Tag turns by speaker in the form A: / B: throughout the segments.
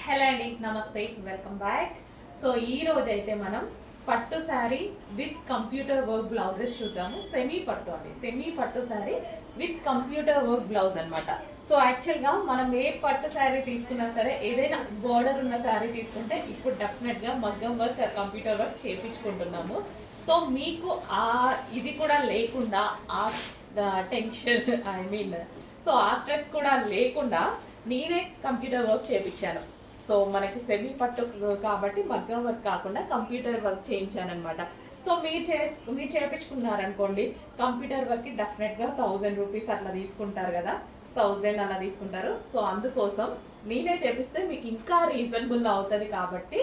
A: Hello అండి, నమస్తే, welcome back. So ఈ రోజు అయితే మనం పట్టు sari with computer work blouses చూద్దాము. సెమీ పట్టు అండి, సెమీ పట్టు sari with computer work blouse అనమాట. సో యాక్చువల్గా మనం ఏ పట్టు శారీ తీసుకున్నా సరే, ఏదైనా బోర్డర్ ఉన్న శారీ తీసుకుంటే ఇప్పుడు డెఫినెట్గా మగ్గం వర్క్ కంప్యూటర్ వర్క్ చేయించుకుంటున్నాము. సో మీకు ఆ ఇది కూడా లేకుండా, ఆ టెన్షన్ సో ఆ స్ట్రెస్ కూడా లేకుండా నేనే కంప్యూటర్ వర్క్ చేయించాను. సో మనకి సెమీ పట్టు కాబట్టి మగ్గం వర్క్ కాకుండా కంప్యూటర్ వర్క్ చేయించానమాట. సో మీరు చేయించుకున్నారనుకోండి, కంప్యూటర్ వర్క్కి డెఫినెట్గా 1000 రూపీస్ అట్లా తీసుకుంటారు కదా, 1000 అలా తీసుకుంటారు. సో అందుకోసం నేనే చేపిస్తే మీకు ఇంకా రీజనబుల్ అవుతుంది కాబట్టి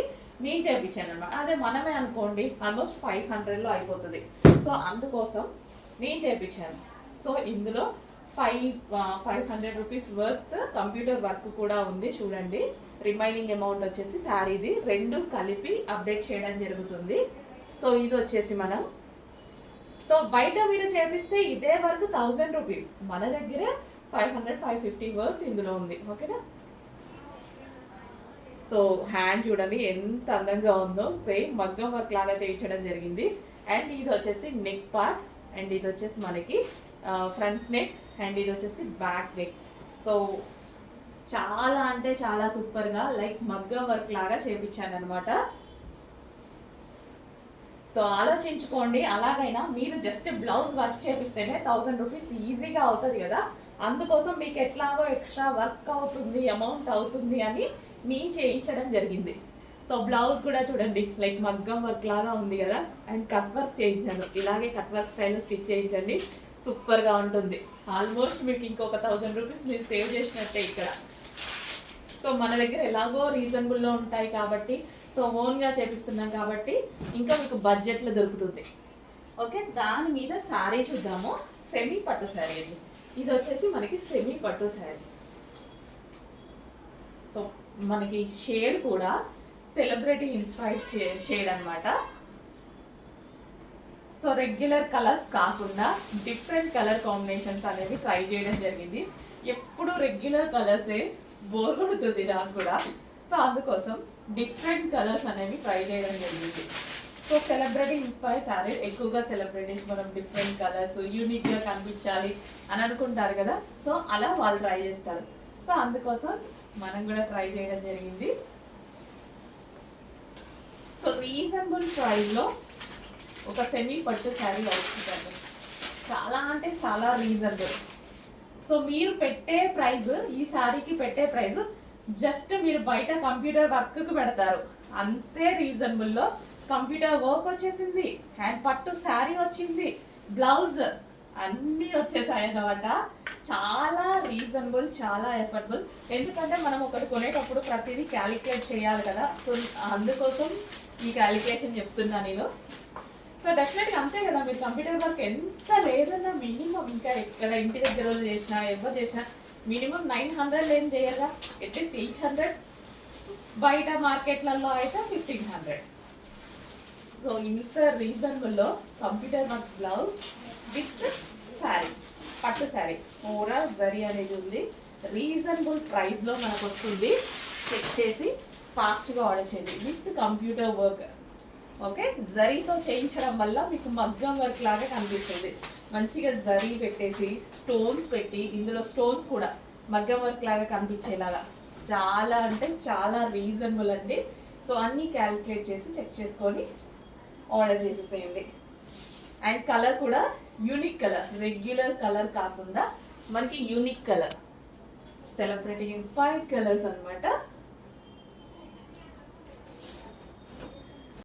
A: నేను చేయించాను అనమాట. అదే మనమే అనుకోండి ఆల్మోస్ట్ 500లో అయిపోతుంది. సో అందుకోసం నేను చేయించాను. సో ఇందులో 500 రూపీస్ వర్త్ కంప్యూటర్ వర్క్ కూడా ఉంది చూడండి. రిమైనింగ్ అమౌంట్ వచ్చేసి శారీది రెండు కలిపి అప్డేట్ చేయడం జరుగుతుంది. సో ఇది వచ్చేసి మనం బయట మీరు చేపిస్తే ఇదే వర్క్ 1000 రూపీస్, మన దగ్గర 500-550 వర్త్ ఇందులో ఉంది. ఓకేనా? సో హ్యాండ్ చూడండి ఎంత అందంగా ఉందో, సేమ్ మగ్గం వర్క్ లాగా చేయించడం జరిగింది. అండ్ ఇది వచ్చేసి నెక్ పార్ట్, అండ్ ఇది వచ్చేసి మనకి ఫ్రంట్ నెక్, అండ్ ఇది వచ్చేసి బ్యాక్ నెక్. సో చాలా అంటే చాలా సూపర్గా లైక్ మగ్గం వర్క్ లాగా చేయించాను అనమాట. సో ఆలోచించుకోండి, అలాగైనా మీరు జస్ట్ బ్లౌజ్ వర్క్ చేపిస్తేనే 1000 రూపీస్ ఈజీగా అవుతుంది కదా. అందుకోసం మీకు ఎట్లాగో ఎక్స్ట్రా వర్క్ అవుతుంది, అమౌంట్ అవుతుంది అని నేను చేయించడం జరిగింది. సో బ్లౌజ్ కూడా చూడండి లైక్ మగ్గం వర్క్ లాగా ఉంది కదా, అండ్ కట్ వర్క్ చేయించాను. ఇలాగే కట్ వర్క్ స్టైల్లో స్టిచ్ చేయించండి, సూపర్గా ఉంటుంది. ఆల్మోస్ట్ మీకు ఇంకొక 1000 రూపీస్ మీరు సేవ్ చేసినట్టే ఇక్కడ. సో మన దగ్గర ఎలాగో రీజనబుల్లో ఉంటాయి కాబట్టి, సో ఓన్గా చేపిస్తున్నాం కాబట్టి ఇంకా మీకు బడ్జెట్లో దొరుకుతుంది. ఓకే, దాని మీద శారీ చూద్దాము. సెమీ పట్టు శారీ అండి, ఇది వచ్చేసి మనకి సెమీ పట్టు శారీ. సో మనకి షేడ్ కూడా సెలబ్రిటీ ఇన్స్పైర్డ్ షేడ్ అనమాట. సో రెగ్యులర్ కలర్స్ కాకుండా డిఫరెంట్ కలర్ కాంబినేషన్స్ అనేవి ట్రై చేయడం జరిగింది. ఎప్పుడు రెగ్యులర్ కలర్సే బోర్ కొడుతుంది నాకు కూడా. సో అందుకోసం డిఫరెంట్ కలర్స్ అనేవి ట్రై చేయడం జరిగింది. సో సెలబ్రిటీ ఇన్స్పైర్ శారీ, ఎక్కువగా సెలబ్రిటీస్ మనం డిఫరెంట్ కలర్స్ యూనిక్గా కనిపించాలి అని అనుకుంటారు కదా. సో అలా వాళ్ళు ట్రై చేస్తారు. సో అందుకోసం మనం కూడా ట్రై చేయడం జరిగింది. సో రీజనబుల్ ప్రైస్లో ఒక సెమీ పట్టు శారీ అవుతుందండి. చాలా అంటే చాలా రీజనబుల్. సో మీరు పెట్టే ప్రైస్, ఈ శారీకి పెట్టే ప్రైస్ జస్ట్ మీరు బయట కంప్యూటర్ వర్క్కి పెడతారు అంతే. రీజనబుల్లో కంప్యూటర్ వర్క్ వచ్చేసింది, హ్యాండ్ పట్టు శారీ వచ్చింది, బ్లౌజ్ అన్నీ వచ్చేసాయి అన్నమాట. చాలా రీజనబుల్, చాలా ఎఫర్టబుల్. ఎందుకంటే మనం ఒకటి కొనేటప్పుడు ప్రతిదీ క్యాలిక్యులేట్ చేయాలి కదా. సో అందుకోసం ఈ క్యాలిక్యులేషన్ చెప్తున్నా నేను. సో డెఫినెట్గా అంతే కదా, మీరు కంప్యూటర్ వర్క్ ఎంత లేదన్నా మినిమం, ఇంకా ఎక్కడ ఇంటి దగ్గర చేసినా ఎవరు చేసినా మినిమం 900 ఏం చేయగా, అట్లీస్ట్ 800, బయట మార్కెట్లలో అయితే 1500. సో ఇంత రీజనబుల్లో computer work blouse with sari, పట్టు శారీ, ఓవరాల్ జరీ అనేది ఉంది. రీజనబుల్ ప్రైస్లో మనకు వస్తుంది. చెక్ చేసి ఫాస్ట్గా ఆర్డర్ చేయండి విత్ కంప్యూటర్ వర్క్. ఓకే, జరీతో చేయించడం వల్ల మీకు మగ్గం వర్క్ లాగా కనిపిస్తుంది. మంచిగా జరీ పెట్టేసి స్టోన్స్ పెట్టి, ఇందులో స్టోన్స్ కూడా మగ్గం వర్క్ లాగా కనిపించేలాగా చాలా అంటే చాలా రీజనబుల్ అండి. సో అన్నీ క్యాలిక్యులేట్ చేసి చెక్ చేసుకొని ఆర్డర్ చేసేసేయండి. అండ్ కలర్ కూడా యూనిక్ కలర్, రెగ్యులర్ కలర్ కాకుండా మనకి unique colour, celebrity inspired colours అనమాట.